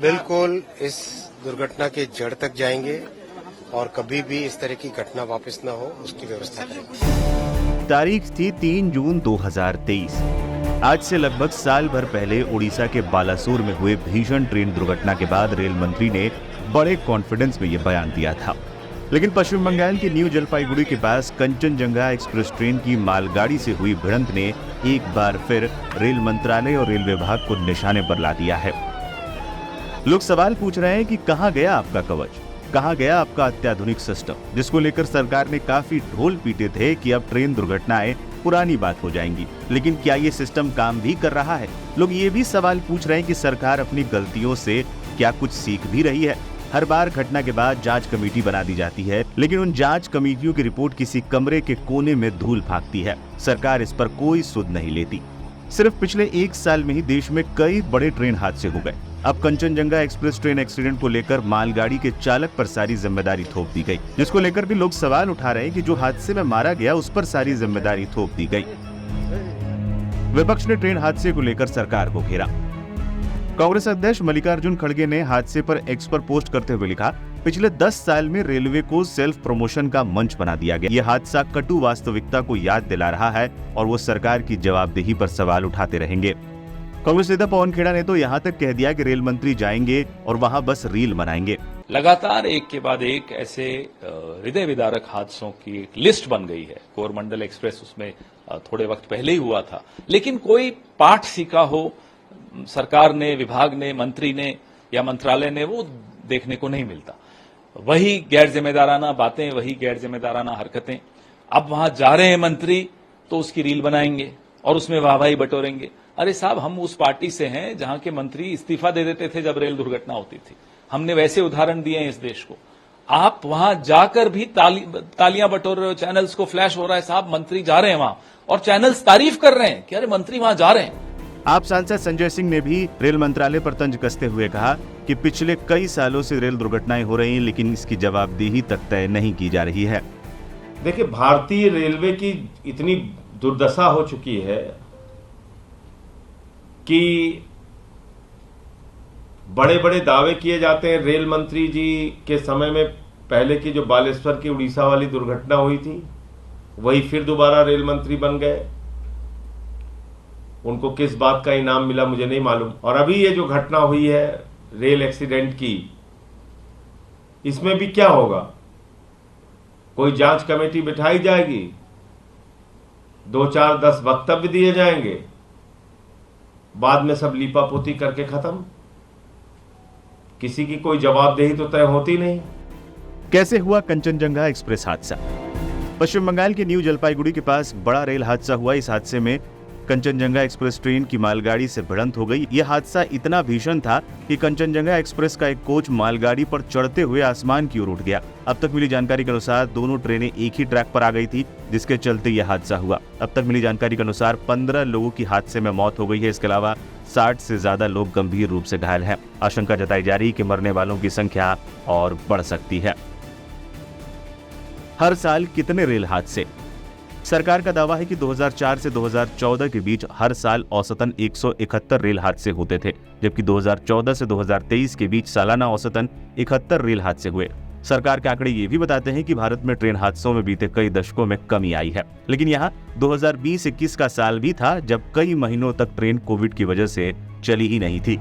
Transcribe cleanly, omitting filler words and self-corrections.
बिल्कुल इस दुर्घटना के जड़ तक जाएंगे और कभी भी इस तरह की घटना वापस न हो उसकी व्यवस्था करेंगे। तारीख थी 3 जून 2023। आज से लगभग साल भर पहले उड़ीसा के बालासोर में हुए भीषण ट्रेन दुर्घटना के बाद रेल मंत्री ने बड़े कॉन्फिडेंस में यह बयान दिया था। लेकिन पश्चिम बंगाल के न्यू जलपाईगुड़ी के पास कंचनजंगा एक्सप्रेस ट्रेन की मालगाड़ी से हुई भिड़ंत ने एक बार फिर रेल मंत्रालय और रेल विभाग को निशाने पर ला दिया है। लोग सवाल पूछ रहे हैं कि कहां गया आपका कवच, कहां गया आपका अत्याधुनिक सिस्टम, जिसको लेकर सरकार ने काफी ढोल पीटे थे कि अब ट्रेन दुर्घटनाएं पुरानी बात हो जाएंगी। लेकिन क्या ये सिस्टम काम भी कर रहा है? लोग ये भी सवाल पूछ रहे हैं कि सरकार अपनी गलतियों से क्या कुछ सीख भी रही है? हर बार घटना के बाद जांच कमेटी बना दी जाती है, लेकिन उन जांच कमेटियों की रिपोर्ट किसी कमरे के कोने में धूल भागती है। सरकार इस पर कोई सुध नहीं लेती। सिर्फ पिछले 1 साल में ही देश में कई बड़े ट्रेन हादसे हो गए। अब कंचनजंगा एक्सप्रेस ट्रेन एक्सीडेंट को लेकर मालगाड़ी के चालक पर सारी जिम्मेदारी थोप दी गई, जिसको लेकर भी लोग सवाल उठा रहे हैं कि जो हादसे में मारा गया उस पर सारी जिम्मेदारी थोप दी गई। विपक्ष ने ट्रेन हादसे को लेकर सरकार को घेरा। कांग्रेस अध्यक्ष मल्लिकार्जुन खड़गे ने हादसे पर एक्स पर पोस्ट करते हुए लिखा, पिछले 10 साल में रेलवे को सेल्फ प्रमोशन का मंच बना दिया गया। यह हादसा कटु वास्तविकता को याद दिला रहा है और वो सरकार की जवाबदेही पर सवाल उठाते रहेंगे। कांग्रेस नेता पवन खेड़ा ने तो यहाँ तक कह दिया कि रेल मंत्री जाएंगे और वहाँ बस रील बनाएंगे। लगातार एक के बाद एक ऐसे हृदय विदारक हादसों की एक लिस्ट बन गई है। कोरमंडल एक्सप्रेस उसमें थोड़े वक्त पहले ही हुआ था, लेकिन कोई पाठ सीखा हो सरकार ने, विभाग ने, मंत्री ने या मंत्रालय ने, वो देखने को नहीं मिलता। वही गैर जिम्मेदाराना बातें, वही गैर जिम्मेदाराना हरकतें। अब वहां जा रहे हैं मंत्री तो उसकी रील बनाएंगे और उसमें वाहवाही बटोरेंगे। अरे साहब, हम उस पार्टी से हैं जहां के मंत्री इस्तीफा दे देते थे जब रेल दुर्घटना होती थी। हमने वैसे उदाहरण दिए हैं इस देश को। आप वहां जाकर भी तालियां बटोर रहे हो, चैनल्स को फ्लैश हो रहा है, साहब मंत्री जा रहे हैं वहां, और चैनल्स तारीफ कर रहे हैं कि अरे मंत्री वहां जा रहे हैं। आप सांसद संजय सिंह ने भी रेल मंत्रालय पर तंज कसते हुए कहा कि पिछले कई सालों से रेल दुर्घटनाएं हो रही हैं, लेकिन इसकी जवाबदेही तक तय नहीं की जा रही है। देखिए, भारतीय रेलवे की इतनी दुर्दशा हो चुकी है कि बड़े बड़े दावे किए जाते हैं। रेल मंत्री जी के समय में पहले की जो बालेश्वर की उड़ीसा वाली दुर्घटना हुई थी, वही फिर दोबारा रेल मंत्री बन गए। उनको किस बात का इनाम मिला मुझे नहीं मालूम। और अभी ये जो घटना हुई है रेल एक्सीडेंट की, इसमें भी क्या होगा? कोई जांच कमेटी बिठाई जाएगी, 2-4-10 वक्तव्य दिए जाएंगे, बाद में सब लीपापोती करके खत्म। किसी की कोई जवाबदेही तो तय होती नहीं। कैसे हुआ कंचनजंगा एक्सप्रेस हादसा? पश्चिम बंगाल के न्यू जलपाईगुड़ी के पास बड़ा रेल हादसा हुआ। इस हादसे में कंचनजंगा एक्सप्रेस ट्रेन की मालगाड़ी से भिड़ंत हो गई। यह हादसा इतना भीषण था कि कंचनजंगा एक्सप्रेस का एक कोच मालगाड़ी पर चढ़ते हुए आसमान की ओर उठ गया। अब तक मिली जानकारी के अनुसार दोनों ट्रेनें एक ही ट्रैक पर आ गई थी, जिसके चलते यह हादसा हुआ। अब तक मिली जानकारी के अनुसार 15 लोगों की हादसे में मौत हो गई है। इसके अलावा 60 से ज्यादा लोग गंभीर रूप से घायल हैं। आशंका जताई जा रही है कि मरने वालों की संख्या और बढ़ सकती है। हर साल कितने रेल हादसे? सरकार का दावा है कि 2004 से 2014 के बीच हर साल औसतन 171 रेल हादसे होते थे, जबकि 2014 से 2023 के बीच सालाना औसतन 71 रेल हादसे हुए। सरकार के आंकड़े ये भी बताते हैं कि भारत में ट्रेन हादसों में बीते कई दशकों में कमी आई है। लेकिन यहाँ 2020-21 का साल भी था जब कई महीनों तक ट्रेन कोविड की वजह से चली ही नहीं थी।